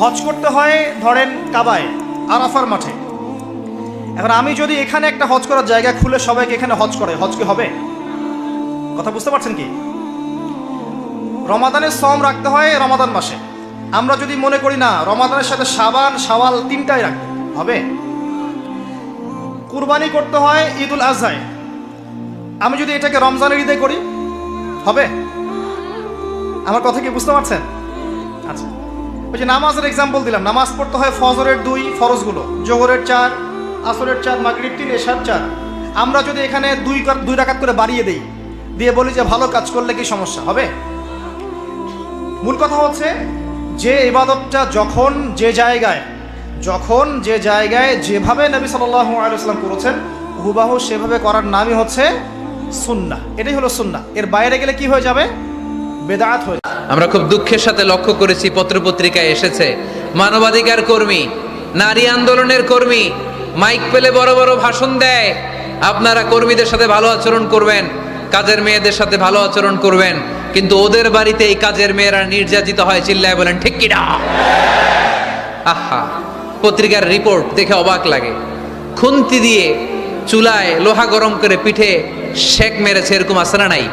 হজ করতে হয় ধরেন কাবায়, আরাফার মাঠে। এখন আমি যদি এখানে একটা হজ করার জায়গা খুলে সবাইকে এখানে হজ করে, হজ কি হবে? কথা বুঝতে পারছেন কি? রমাদানের সম রাখতে হয় রমাদান মাসে। আমরা যদি মনে করি না রমাদানের সাথে শাবান শাওয়াল তিনটাই রাখতে হবে। কুরবানি করতে হয় ঈদুল আজহায়, আমি যদি এটাকে রমজানের ঈদে করি হবে? আমার কথা কি বুঝতে পারছেন? আচ্ছা, ওই যে নামাজের এক্সাম্পল দিলাম, নামাজ পড়তে হয় ফজরের 2 ফরজগুলো, জোহরের 4, আসরের 4, মাগরিব 3, এশার 4। আমরা যদি এখানে 2 রাকাত করে বাড়িয়ে দেই, দিয়ে বলি যে ভালো কাজ করলে কি সমস্যা হবে? মূল কথা হচ্ছে যে ইবাদতটা যখন যে জায়গায় যেভাবে নবী সাল্লাল্লাহু আলাইহি ওয়াসাল্লাম করেছেন হুবাহু সেভাবে করার নামই হচ্ছে সুন্নাহ। এটাই হলো সুন্নাহ। এর বাইরে গেলে কি হয়ে যাবে? বেদাত হয়ে যাবে। আমরা খুব দুঃখের সাথে লক্ষ্য করেছি, পত্রপত্রিকায় এসেছে মানবাধিকার কর্মী, নারী আন্দোলনের কর্মী মাইক পেলে বড় বড় ভাষণ দেয়, আপনারা কর্মীদের সাথে ভালো আচরণ করবেন, কাজের মেয়েদের সাথে ভালো আচরণ করবেন, কিন্তু ওদের বাড়িতে এই কাজের মেয়েরা নির্যাতিত হয়। চিল্লায় বলেন ঠিক কি না? আহা, পত্রিকার রিপোর্ট দেখে অবাক লাগে। খুন্তি দিয়ে চুলায় লোহা গরম করে পিঠে শেক মেরেছে, এরকম আছে না নাই?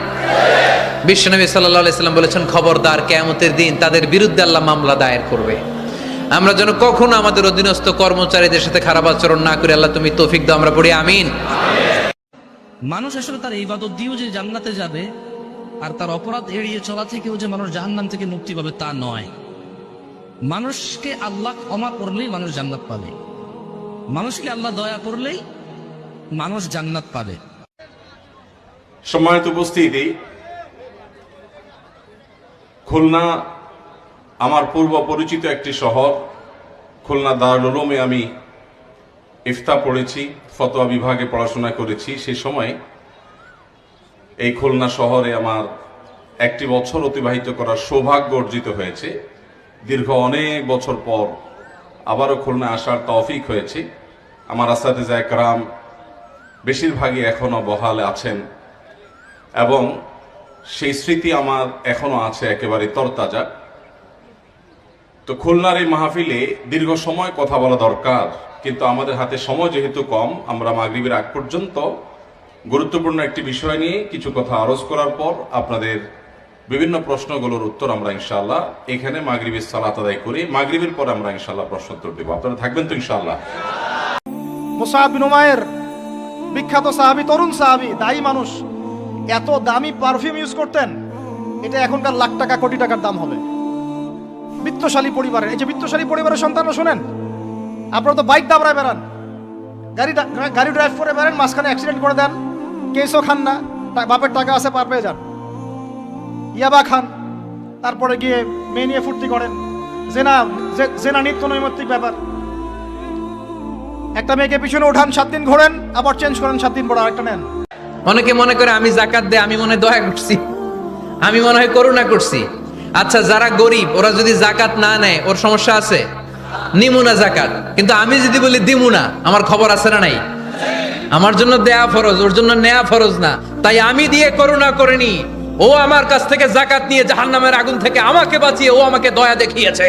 বিশ্বনবী সাল্লাল্লাহু আলাইহি সাল্লাম বলেছেন, খবরদার কিয়ামতের দিন তাদের বিরুদ্ধে আল্লাহ মামলা দায়ের করবে। আমরা যেন কখনো আমাদের অধীনস্থ কর্মচারীদের সাথে খারাপ আচরণ না করি। আল্লাহ তুমি তৌফিক দাও, আমরা পড়ি আমিন। মানুষ আসলে তার ইবাদত দিয়েও যে জান্নাতে যাবে আর তার অপরাধ এড়িয়ে চলা থেকেও যে মানুষ জাহান্নাম থেকে মুক্তি পাবে তা নয়। মানুষকে আল্লাহ ক্ষমা করলেই মানুষ জান্নাত পাবে, মানুষকে আল্লাহ দয়া করলেই মানুষ জান্নাত পাবে। সম্মানিত উপস্থিতি, খুলনা আমার পূর্ব পরিচিত একটি শহর। খুলনা দারুল উলুমে আমি ইফতা পড়েছি, ফতোয়া বিভাগে পড়াশোনা করেছি। সেই সময় এই খুলনা শহরে আমার একটি বছর অতিবাহিত করার সৌভাগ্য অর্জিত হয়েছে। দীর্ঘ অনেক বছর পর আবারও খুলনা আসার তৌফিক হয়েছে। আমার আসাতিজা একরাম বেশিরভাগই এখনো বহালে আছেন এবং সেই স্মৃতি আমার এখনো আছে একেবারে তরতাজা। তো খুলনার এই মাহফিলে দীর্ঘ সময় কথা বলা দরকার, কিন্তু আমাদের হাতে সময় যেহেতু কম, আমরা মাগরিবের আগ পর্যন্ত গুরুত্বপূর্ণ একটি বিষয় নিয়ে কিছু কথা আরজ করার পর আপনাদের বিভিন্ন প্রশ্নগুলোর উত্তর আমরা ইনশাআল্লাহ এখানে মাগরিবের সালাত আদায় করি, মাগরিবের পর আমরা ইনশাআল্লাহ প্রশ্ন উত্তর দেব। আপনারা থাকবেন তো ইনশাআল্লাহ? মুসআব বিন উমাইর, বিখ্যাত সাহাবী, তরুণ সাহাবী, দায়ী মানুষ, এত দামি পারফিউম ইউজ করতেন, এটা এখনকার লাখ টাকা কোটি টাকার দাম হবে। বিত্তশালী পরিবারের, এই যে বিত্তশালী পরিবারের সন্তানরা শোনেন, আপনারা তো বাইক দাবড়ায় বেড়ান, গাড়ি ড্রাইভ করে বেড়ান, মাঝখানে অ্যাক্সিডেন্ট করে দেন, কেসও খান না, বাপের টাকা আছে পার পেয়ে যান, ইয়াবা খান, তারপরে গিয়ে মেয়ে নিয়ে ফুর্তি করেন, জেনা নিত্য নৈমিত্তিক ব্যাপার। একটা মেয়েকে পিছনে ওঠান, 7 দিন ঘোরেন, আবার চেঞ্জ করেন, 7 দিন পর আরেকটা নেন। অনেকে মনে করে আমি জাকাত দেয়, আমি মনে হয় দয়া করছি, আমি মনে হয় করুণা করছি। আচ্ছা, যারা গরিব ওরা যদি জাকাত না নেয় ওর সমস্যা আছে? নিমু না জাকাত, কিন্তু আমি যদি বলি দিমু না, আমার খবর আছে না নাই? আমার জন্য দেয়া ফরজ, ওর জন্য নেয়া ফরজ না। তাই আমি দিয়ে করুণা করিনি, ও আমার কাছ থেকে জাকাত নিয়ে জাহান্নামের আগুন থেকে আমাকে বাঁচিয়ে ও আমাকে দয়া দেখিয়েছে।